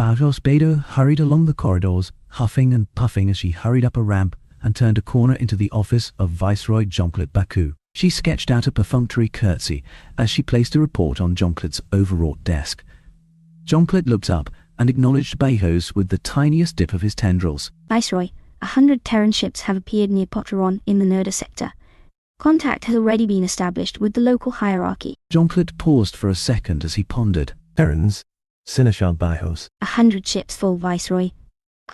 Bartos Beto hurried along the corridors, huffing and puffing as she hurried up a ramp and turned a corner into the office of Viceroy Jonklet Baku. She sketched out a perfunctory curtsy as she placed a report on Jonklet's overwrought desk. Jonklet looked up and acknowledged Bartos with the tiniest dip of his tendrils. Viceroy, 100 Terran ships have appeared near Potteron in the Nerda sector. Contact has already been established with the local hierarchy. Jonklet paused for a second as he pondered. Terrans, Seneschal Bartos. 100 ships full, Viceroy.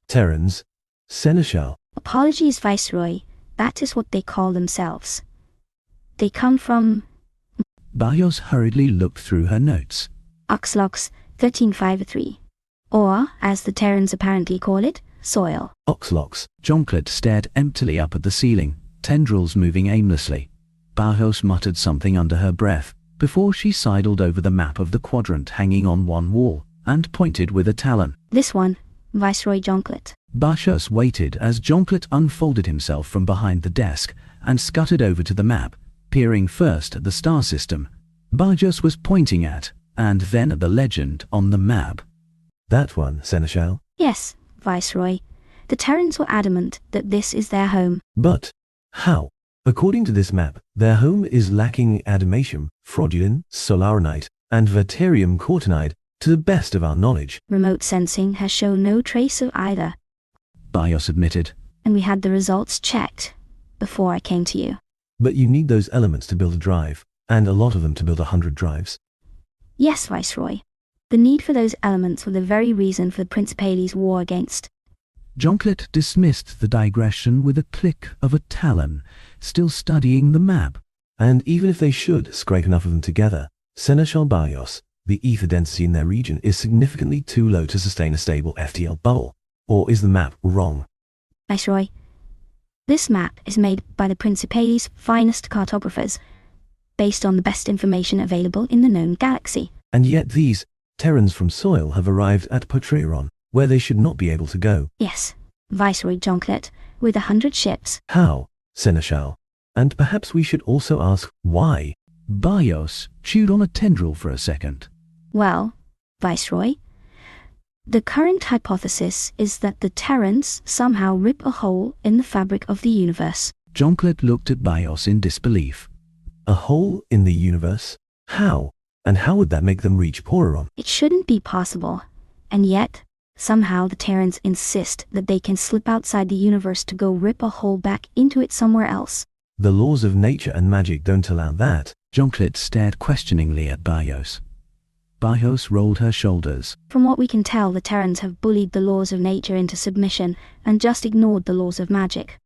Terrans, Seneschal. Apologies, Viceroy. That is what they call themselves. They come from... Bartos hurriedly looked through her notes. Oxlox 1353. Or, as the Terrans apparently call it, soil. Oxlox. Jonklet stared emptily up at the ceiling, tendrils moving aimlessly. Bartos muttered something under her breath, before she sidled over the map of the quadrant hanging on one wall, and pointed with a talon. This one, Viceroy Jonklet. Bartos waited as Jonklet unfolded himself from behind the desk and scuttered over to the map, peering first at the star system Bartos was pointing at, and then at the legend on the map. That one, Seneschal? Yes, Viceroy. The Terrans were adamant that this is their home. But how? According to this map, their home is lacking adamantium, fraudulin, solaranite, and verterium cortinide, to the best of our knowledge. Remote sensing has shown no trace of either. Bartos admitted. And we had the results checked before I came to you. But you need those elements to build a drive, and a lot of them to build 100 drives. Yes, Viceroy. The need for those elements were the very reason for the Principality's war against... Jonklet dismissed the digression with a click of a talon, still studying the map. And even if they should scrape enough of them together, Seneschal Bartos, the ether density in their region is significantly too low to sustain a stable FTL bubble. Or is the map wrong? Viceroy, this map is made by the Principality's finest cartographers, based on the best information available in the known galaxy. And yet these Terrans from soil have arrived at Potteron, where they should not be able to go. Yes, Viceroy Jonklet, with 100 ships. How, Seneschal? And perhaps we should also ask why. Bartos chewed on a tendril for a second. Well, Viceroy, the current hypothesis is that the Terrans somehow rip a hole in the fabric of the universe. Jonklet looked at Bartos in disbelief. A hole in the universe? How? And how would that make them reach Potteron? It shouldn't be possible. And yet, somehow the Terrans insist that they can slip outside the universe to go rip a hole back into it somewhere else. The laws of nature and magic don't allow that. Jonklet stared questioningly at Bartos. Bartos rolled her shoulders. From what we can tell, the Terrans have bullied the laws of nature into submission and just ignored the laws of magic.